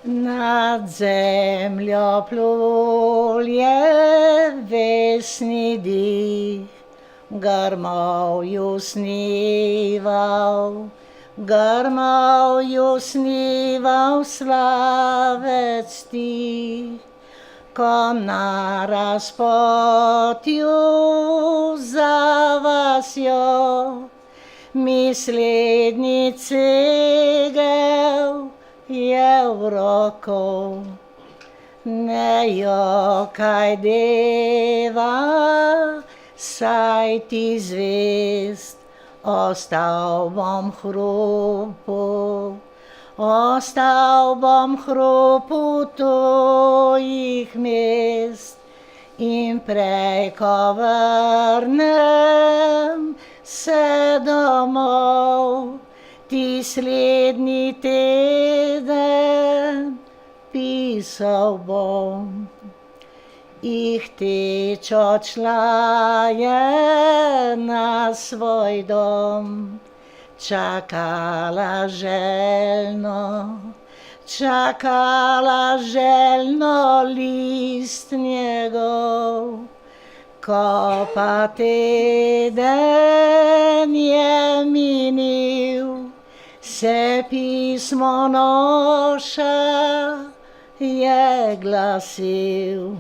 Nad zemljo plulje vesni dih, grmovju snival slavec stih, ko na razpotju za vasjo misledni cegel je v roko. Ne jokaj deva, saj ti zvest, ostal bom hrupu tvojih mest. In prej, ko vrnem se domov, ti slednji teden pisal bom. Teč odšla je na svoj dom, čakala željno list njegov. Ko pa teden je minil, se pismo noša je glasil.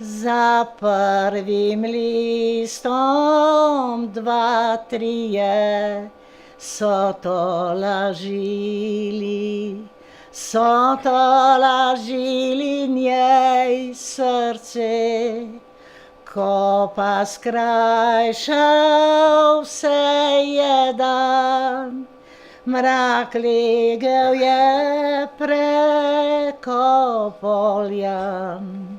Za prvim listom dva, trije so to lažili njej srce. Ko pa skrajšal se je dan, mrak legel je preko poljan.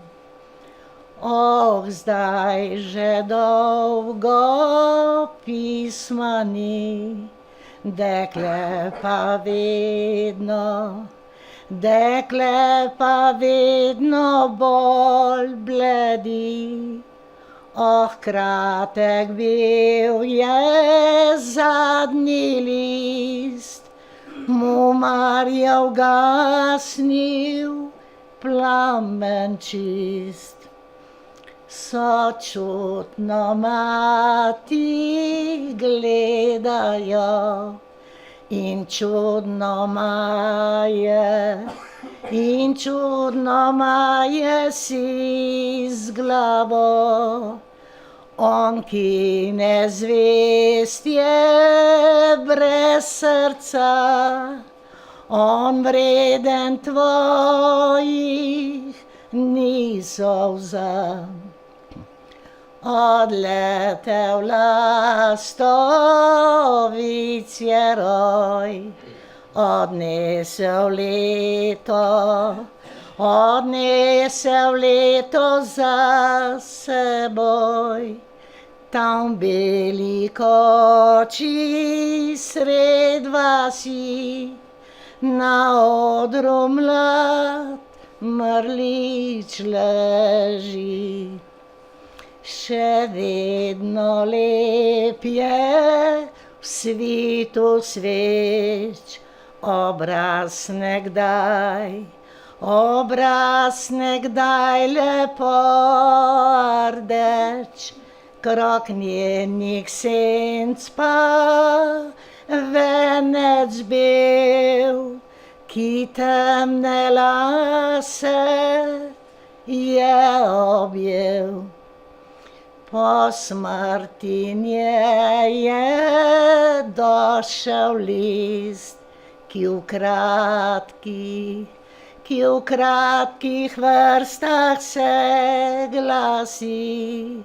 Zdaj že dolgo pisma ni, dekle pa vedno bolj bledi. Kratek bil je zadnji list, mumar je ugasnil plamen čist. Sočutno mati gledajo in čudno maje si z glavo. On, ki nezvest je brez srca, on vreden tvojih ni solza. Odletel lastovic je roj, odnesel leto za seboj. Tam beli koči sred vasi, na odru mlad mrlič leži. Še vedno lep je v svitu sveč, obraz nekdaj lepo rdeč. Krog njenih senc pa venec bel, ki temne lase je objel. Po smrti nje je došel list, ki v kratkih vrstah se glasi,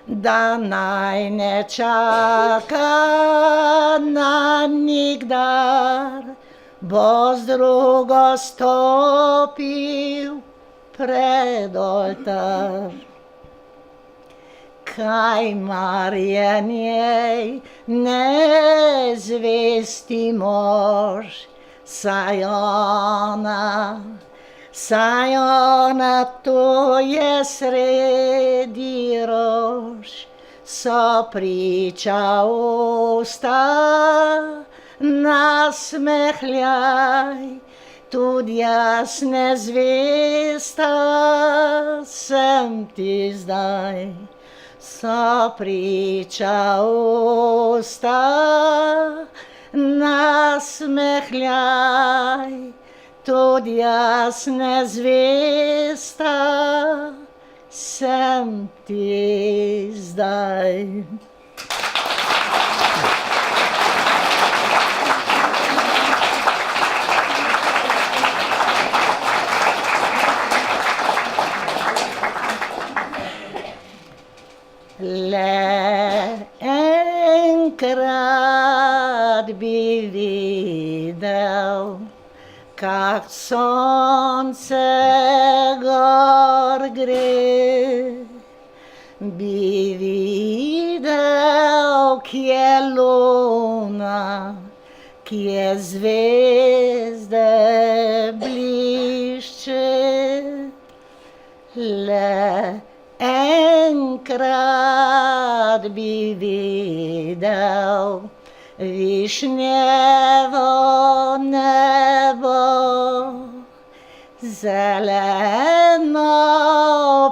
da naj ne čaka na nikdar, bo z drugo stopil pred oltar. Kaj mar je njej nezvesti mož, saj ona to je sredi rož. So priča usta nasmehljaj, tudi jaz nezvesta sem ti zdaj, so priča usta, nasmehljaj, tudi jaz nezvesta sem ti zdaj. Le enkrat bi videl, kak sonce gor gre, bi videl, kje luna, kje zvezde blišče. Le enkrat bi videl višnjevo nebo, zeleno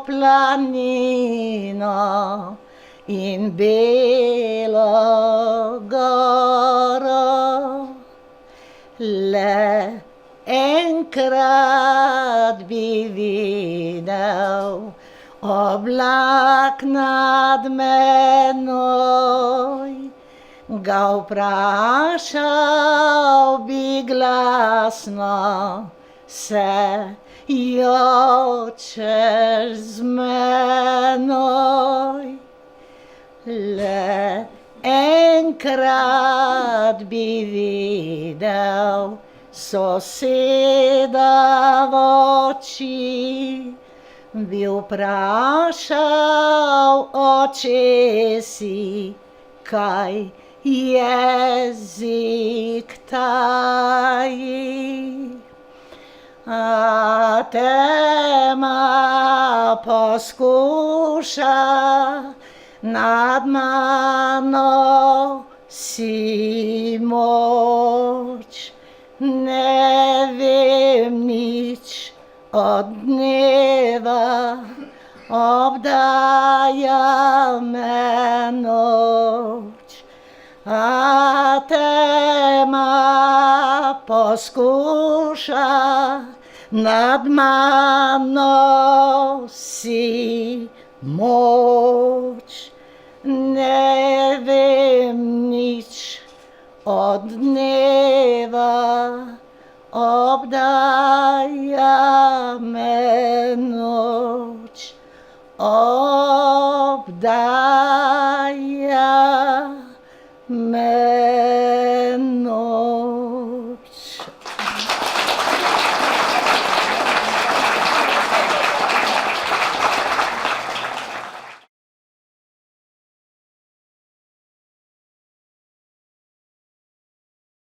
planino in belo goro. Le enkrat bi videl oblak nad menoj, ga vprašal bi glasno, se jočeš z menoj. Le enkrat bi videl soseda v oči, bi vprašal, oče si, kaj jezik taji. A tema poskuša nad mano si moč, ne vem nič od dneva, obdaja me noč. A tema poskuša nad mano si moč, ne vem nič od dneva, obdaja me noč, obdaja me